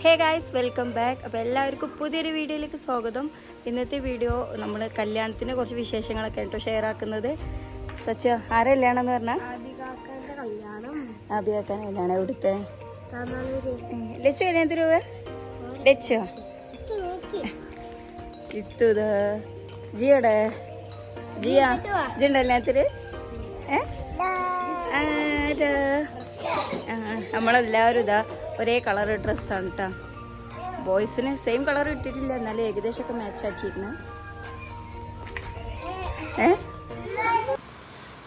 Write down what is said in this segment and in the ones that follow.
Hey guys, welcome back. അപ്പോൾ എല്ലാവർക്കും പുതിയൊരു വീഡിയോയിലേക്ക് സ്വാഗതം. ഇന്നത്തെ വീഡിയോ നമ്മൾ കല്യാണത്തിൻ്റെ കുറച്ച് വിശേഷങ്ങളൊക്കെ കേട്ടോ ഷെയർ ആക്കുന്നത്. സച്ച ആരെ കല്യാണം എന്ന് പറഞ്ഞാൽ ആബിയാക്കാൻ കല്യാണം. എവിടുത്തെ ലച്ചു കല്യാണത്തിന് പോവേ? ലച്ചോ ഇത്തൂത് ജിയോടെ ജിയാ ജിണ്ട കല്യാണത്തിന് നമ്മളെല്ലാവരും ഇതാ ഒരേ കളർ ഡ്രസ്സാണ് കേട്ടോ. ബോയ്സിന് സെയിം കളർ ഇട്ടിട്ടില്ല, എന്നാലും ഏകദേശമൊക്കെ മാച്ച് ആക്കിയിരുന്നു.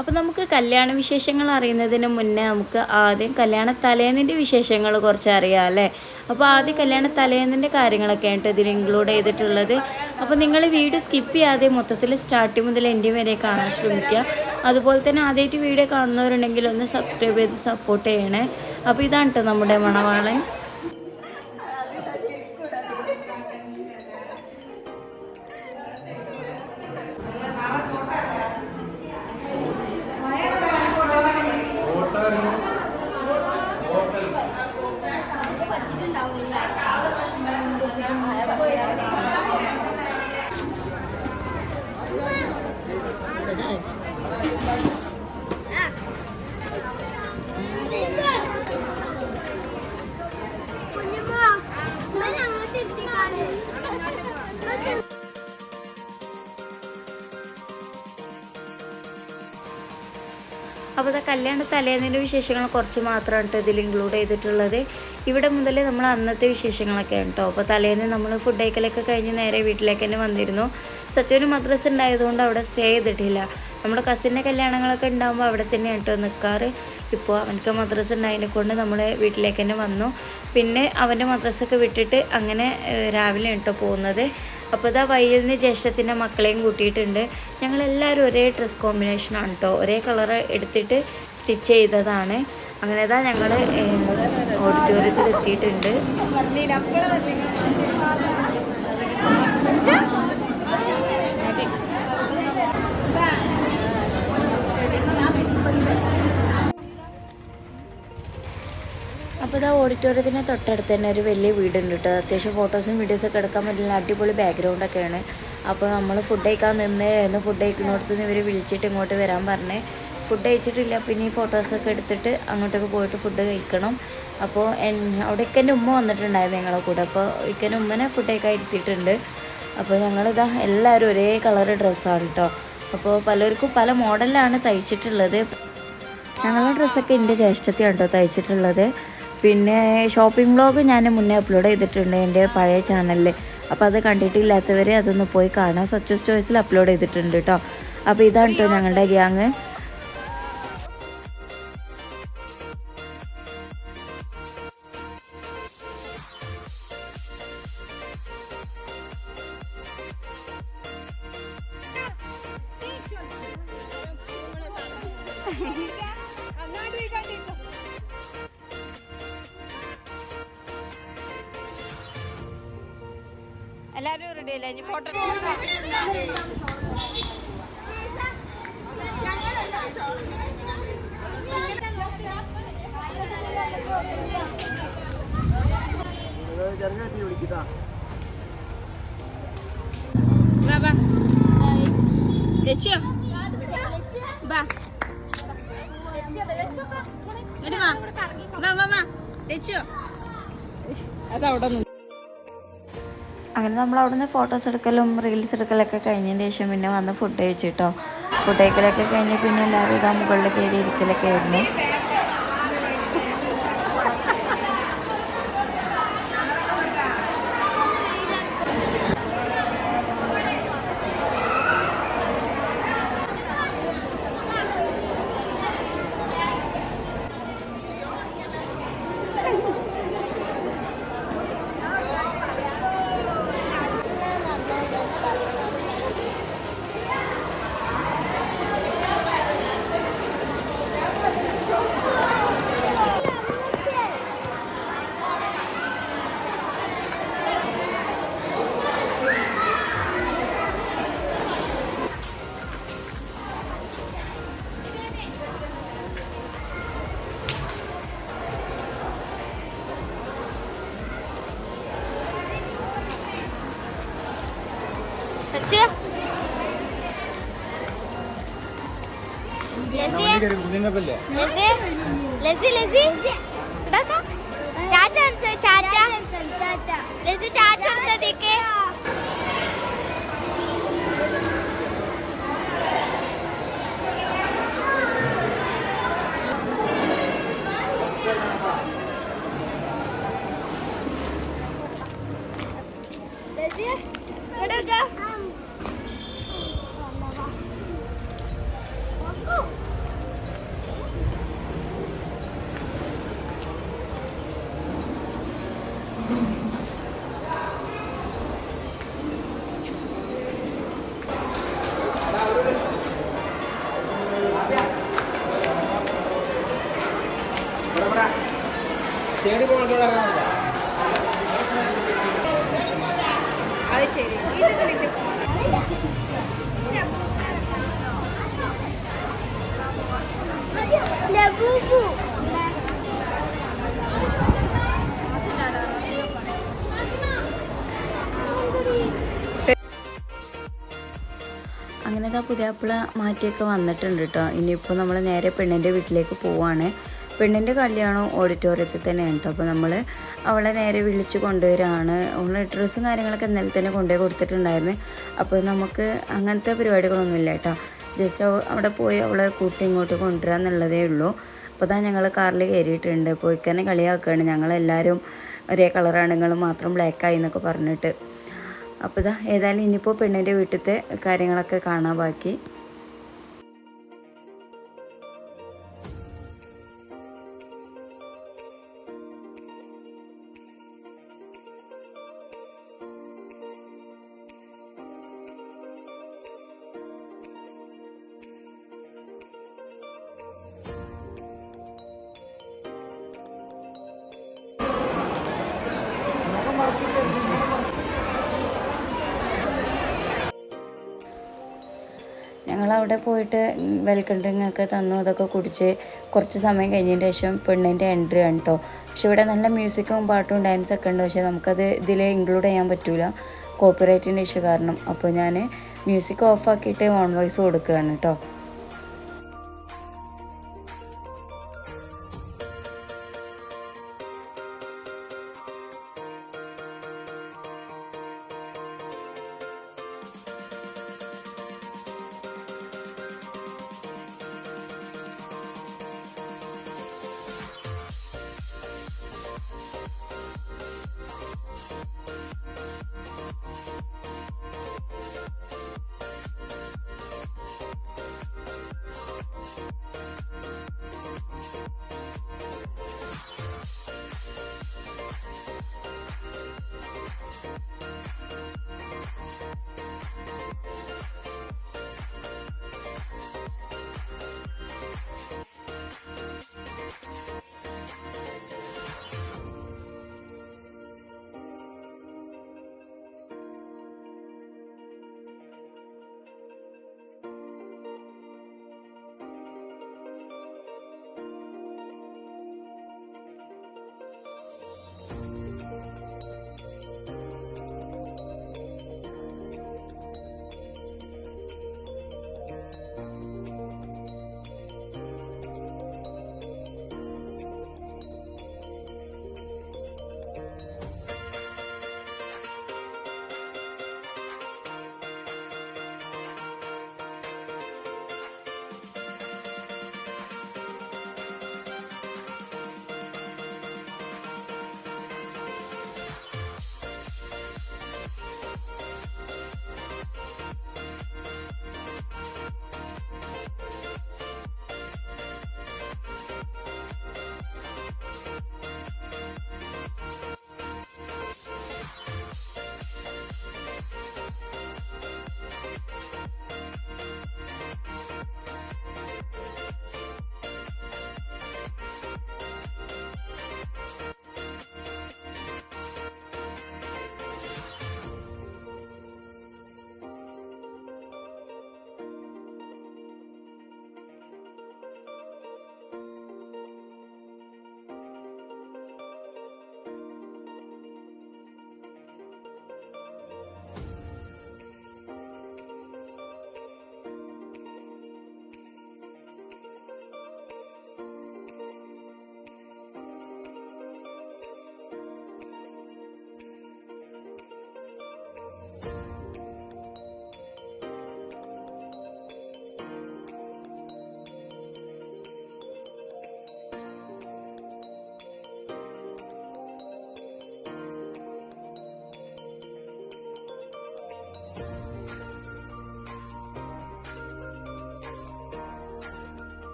അപ്പോൾ നമുക്ക് കല്യാണ വിശേഷങ്ങൾ അറിയുന്നതിന് മുന്നേ നമുക്ക് ആദ്യം കല്യാണ തലേന്നിൻ്റെ വിശേഷങ്ങൾ കുറച്ച് അറിയാം അല്ലേ. അപ്പോൾ ആദ്യം കല്യാണ തലേന്നിൻ്റെ കാര്യങ്ങളൊക്കെ ആയിട്ട് ഇതിൽ ഇൻക്ലൂഡ് ചെയ്തിട്ടുള്ളത്. അപ്പോൾ നിങ്ങൾ വീഡിയോ സ്കിപ്പ് ചെയ്യാതെ മൊത്തത്തിൽ സ്റ്റാർട്ടിങ് മുതൽ എൻഡ് വരെ കാണാൻ ശ്രമിക്കുക. അതുപോലെ തന്നെ ആദ്യമായിട്ട് വീഡിയോ കാണുന്നവരുണ്ടെങ്കിൽ ഒന്ന് സബ്സ്ക്രൈബ് ചെയ്ത് സപ്പോർട്ട് ചെയ്യണേ. അപ്പോൾ ഇതാണ് കേട്ടോ നമ്മുടെ മണവാളൻ. അപ്പോൾ കല്യാണ തലേന്നിൻ്റെ വിശേഷങ്ങൾ കുറച്ച് മാത്രമാണ് ഇതിൽ ഇൻക്ലൂഡ് ചെയ്തിട്ടുള്ളത്. ഇവിടെ മുതൽ നമ്മൾ അന്നത്തെ വിശേഷങ്ങളൊക്കെ കേട്ടോ. അപ്പോൾ തലേന്ന് നമ്മൾ ഫുഡ് കഴിക്കലൊക്കെ കഴിഞ്ഞ് നേരെ വീട്ടിലേക്ക് തന്നെ വന്നിരുന്നു. സച്ചുവിന് മദ്രസ ഉണ്ടായതുകൊണ്ട് അവിടെ സ്റ്റേ ചെയ്തിട്ടില്ല. നമ്മുടെ കസിൻ്റെ കല്യാണങ്ങളൊക്കെ ഉണ്ടാകുമ്പോൾ അവിടെ തന്നെയാണ് കേട്ടോ നിൽക്കാറ്. ഇപ്പോൾ അവനക്ക് മദ്രസ ഉണ്ടായതിനെ കൊണ്ട് നമ്മൾ വീട്ടിലേക്ക് തന്നെ വന്നു. പിന്നെ അവൻ്റെ മദ്രസൊക്കെ വിട്ടിട്ട് അങ്ങനെ രാവിലെ കേട്ടോ പോകുന്നത്. അപ്പോൾ ഇതാ വഴിയിൽ നിന്ന് ജ്യേഷ്ഠത്തിൻ്റെ മക്കളെയും കൂട്ടിയിട്ടുണ്ട്. ഞങ്ങളെല്ലാവരും ഒരേ ഡ്രസ് കോമ്പിനേഷനാണ് കേട്ടോ, ഒരേ കളറ് എടുത്തിട്ട് സ്റ്റിച്ച് ചെയ്തതാണ്. അങ്ങനെ ഇതാ ഞങ്ങൾ ഓഡിറ്റോറിയത്തിൽ എത്തിയിട്ടുണ്ട്. അപ്പോൾ ഇതാ ഓഡിറ്റോറിയത്തിന് തൊട്ടടുത്ത് തന്നെ ഒരു വലിയ വീടുണ്ട് കേട്ടോ. അത്യാവശ്യം ഫോട്ടോസും വീഡിയോസൊക്കെ എടുക്കാൻ പറ്റുന്ന അടിപൊളി ബാക്ക്ഗ്രൗണ്ടൊക്കെയാണ്. അപ്പോൾ നമ്മൾ ഫുഡ് കഴിക്കാൻ നിന്ന് ഫുഡ് കഴിക്കുന്നിടത്ത് നിന്ന് ഇവർ വിളിച്ചിട്ട് ഇങ്ങോട്ട് വരാൻ പറഞ്ഞ് ഫുഡ് കഴിച്ചിട്ടില്ല. പിന്നെ ഈ ഫോട്ടോസൊക്കെ എടുത്തിട്ട് അങ്ങോട്ടൊക്കെ പോയിട്ട് ഫുഡ് കഴിക്കണം. അപ്പോൾ അവിടേക്ക് എൻ്റെ ഉമ്മ വന്നിട്ടുണ്ടായിരുന്നു ഞങ്ങളെ കൂടെ. അപ്പോൾ ഇക്കൻ്റെ ഉമ്മനെ ഫുഡ് കഴിക്കാൻ ഇരുത്തിയിട്ടുണ്ട്. അപ്പോൾ ഞങ്ങളിതാ എല്ലാവരും ഒരേ കളർ ഡ്രസ്സാണ് കേട്ടോ. അപ്പോൾ പലർക്കും പല മോഡലിലാണ് തയ്ച്ചിട്ടുള്ളത്. ഞങ്ങളുടെ ഡ്രസ്സൊക്കെ എൻ്റെ ജ്യേഷ്ഠത്തെയാണ് കേട്ടോ തയ്ച്ചിട്ടുള്ളത്. പിന്നെ ഷോപ്പിംഗ് വ്ളോഗ് ഞാൻ മുന്നേ അപ്ലോഡ് ചെയ്തിട്ടുണ്ട് എൻ്റെ പഴയ ചാനലിൽ. അപ്പോൾ അത് കണ്ടിട്ടില്ലാത്തവർ അതൊന്ന് പോയി കാണാം. സച്ചൂസ് ചോയ്സിൽ അപ്ലോഡ് ചെയ്തിട്ടുണ്ട് കേട്ടോ. അപ്പോൾ ഇതാണ് കേട്ടോ ഞങ്ങളുടെ ഗ്യാങ്. എല്ലാവരും റെഡി അല്ലേ? ഇനി ഫോട്ടോ അതവിടെ. അങ്ങനെ നമ്മൾ അവിടെ നിന്ന് ഫോട്ടോസ് എടുക്കലും റീൽസ് എടുക്കലൊക്കെ കഴിഞ്ഞതിന് ശേഷം പിന്നെ വന്ന് ഫുഡ് കഴിച്ചിട്ടോ. ഫുഡ് കഴിക്കലൊക്കെ കഴിഞ്ഞ് പിന്നെ എല്ലാവരും ഇതാ മുകളിൽ കയറി ഇരിക്കലൊക്കെ ആയിരുന്നു. ലച്ചു അത് ശരി അങ്ങനെ പുതിയാപ്പിള മാറ്റിയൊക്കെ വന്നിട്ടുണ്ട് കേട്ടോ. ഇനിയിപ്പോൾ നമ്മൾ നേരെ പെണ്ണിൻ്റെ വീട്ടിലേക്ക് പോവുകയാണ്. പെണ്ണിൻ്റെ കല്യാണം ഓഡിറ്റോറിയത്തിൽ തന്നെയാണ് കേട്ടോ. അപ്പോൾ നമ്മൾ അവളെ നേരെ വിളിച്ച് കൊണ്ടുവരികയാണ്. അവളെ ഡ്രസ്സും കാര്യങ്ങളൊക്കെ ഇന്നലെ തന്നെ കൊണ്ടുപോയി കൊടുത്തിട്ടുണ്ടായിരുന്നു. അപ്പോൾ നമുക്ക് അങ്ങനത്തെ പരിപാടികളൊന്നുമില്ല കേട്ടോ. ജസ്റ്റ് അവിടെ പോയി അവളെ കൂട്ടി ഇങ്ങോട്ട് കൊണ്ടുവരിക എന്നുള്ളതേ ഉള്ളൂ. അപ്പോൾ ഇതാ ഞങ്ങൾ കാറിൽ കയറിയിട്ടുണ്ട്. പോയി തന്നെ കളിയാക്കുകയാണ്, ഞങ്ങളെല്ലാവരും ഒരേ കളറാണ്, നിങ്ങൾ മാത്രം ബ്ലാക്കായി എന്നൊക്കെ പറഞ്ഞിട്ട്. അപ്പോൾ ഇതാ ഏതായാലും ഇനിയിപ്പോൾ പെണ്ണിൻ്റെ വീട്ടിലത്തെ കാര്യങ്ങളൊക്കെ കാണാൻ ബാക്കി. ഞങ്ങളവിടെ പോയിട്ട് വെൽക്കം ഡ്രിങ്ക് ഒക്കെ തന്നു. അതൊക്കെ കുടിച്ച് കുറച്ച് സമയം കഴിഞ്ഞതിന് ശേഷം പെണ്ണിൻ്റെ എൻട്രി ആണ് കേട്ടോ. പക്ഷെ ഇവിടെ നല്ല മ്യൂസിക്കും പാട്ടും ഡാൻസൊക്കെ ഉണ്ട്. പക്ഷേ നമുക്കത് ഇതിൽ ഇൻക്ലൂഡ് ചെയ്യാൻ പറ്റില്ല, കോപ്പിറൈറ്റിൻ്റെ ഇഷ്യൂ കാരണം. അപ്പോൾ ഞാൻ മ്യൂസിക് ഓഫാക്കിയിട്ട് ഓൺ വോയിസ് കൊടുക്കുകയാണ് കേട്ടോ.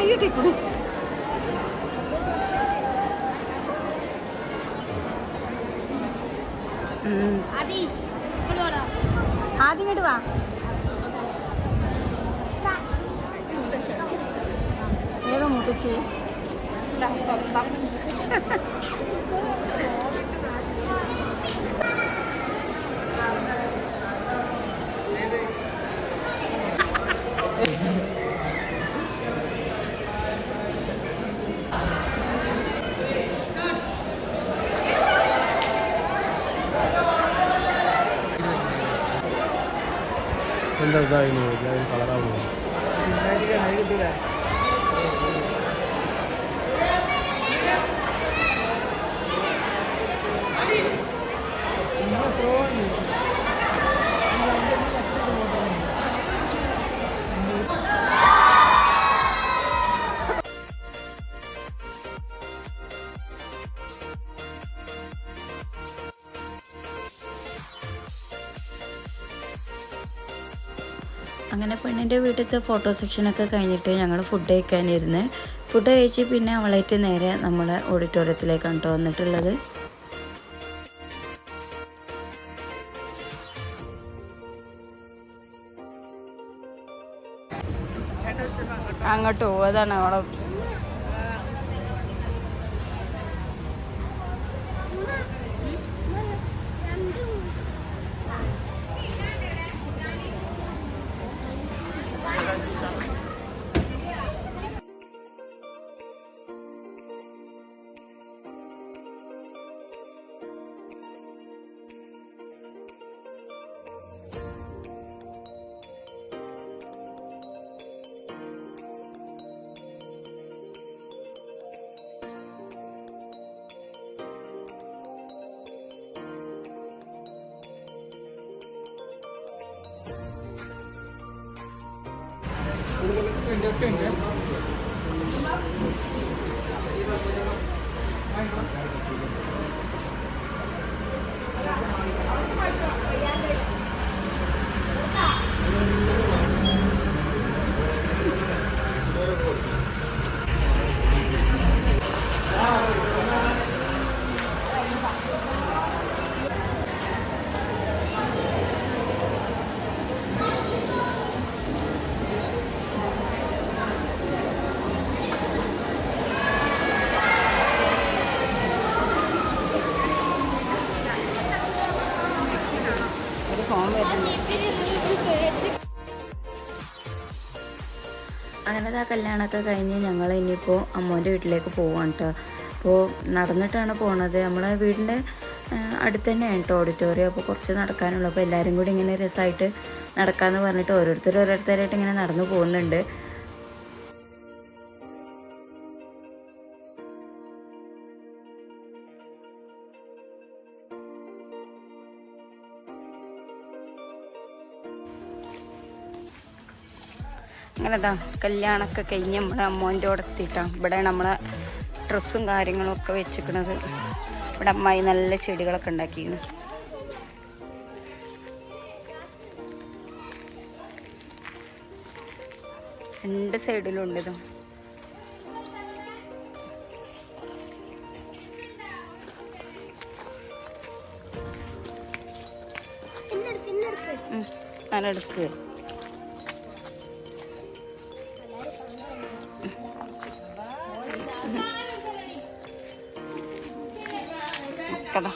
കൈയിട്ടിക്കൂടി ആദ്യം ഇങ്ങോട്ട് വാ. വേഗം മുട്ടിച്ചു. എന്താ ഇതായിരുന്നു കളറാവുന്നു. അങ്ങനെ പെണ്ണിൻ്റെ വീട്ടിലത്തെ ഫോട്ടോ സെക്ഷനൊക്കെ കഴിഞ്ഞിട്ട് ഞങ്ങൾ ഫുഡ് കഴിക്കാനിരുന്ന് ഫുഡ് കഴിച്ച് പിന്നെ അവളായിട്ട് നേരെ നമ്മളെ ഓഡിറ്റോറിയത്തിലേക്കാണ് കേട്ടോ വന്നിട്ടുള്ളത്. അങ്ങോട്ട് പോകും. അതാണ് അവളെ അങ്ങനെ ആ കല്യാണമൊക്കെ കഴിഞ്ഞ് ഞങ്ങൾ ഇനിയിപ്പോൾ അമ്മോൻ്റെ വീട്ടിലേക്ക് പോവാണ് കേട്ടോ. അപ്പോൾ നടന്നിട്ടാണ് പോണത്. നമ്മളെ വീടിൻ്റെ അടുത്ത് തന്നെയാണ് കേട്ടോ ഓഡിറ്റോറിയം. അപ്പോൾ കുറച്ച് നടക്കാനുള്ളൂ. അപ്പോൾ എല്ലാവരും കൂടി ഇങ്ങനെ രസമായിട്ട് നടക്കാമെന്ന് പറഞ്ഞിട്ട് ഓരോരുത്തരായിട്ട് ഇങ്ങനെ നടന്നു പോകുന്നുണ്ട്. അങ്ങനെതാ കല്യാണമൊക്കെ കഴിഞ്ഞ് നമ്മൾ അമ്മോൻ്റെ കൂടെ എത്തിയിട്ടാണ്. ഇവിടെ നമ്മളെ ഡ്രസ്സും കാര്യങ്ങളും ഒക്കെ വെച്ചിരിക്കണത്. ഇവിടെ അമ്മായി നല്ല ചെടികളൊക്കെ ഉണ്ടാക്കിയിരുന്നു. രണ്ട് സൈഡിലുണ്ട് ഇത്. ഞാനെടുക്കുക കഥ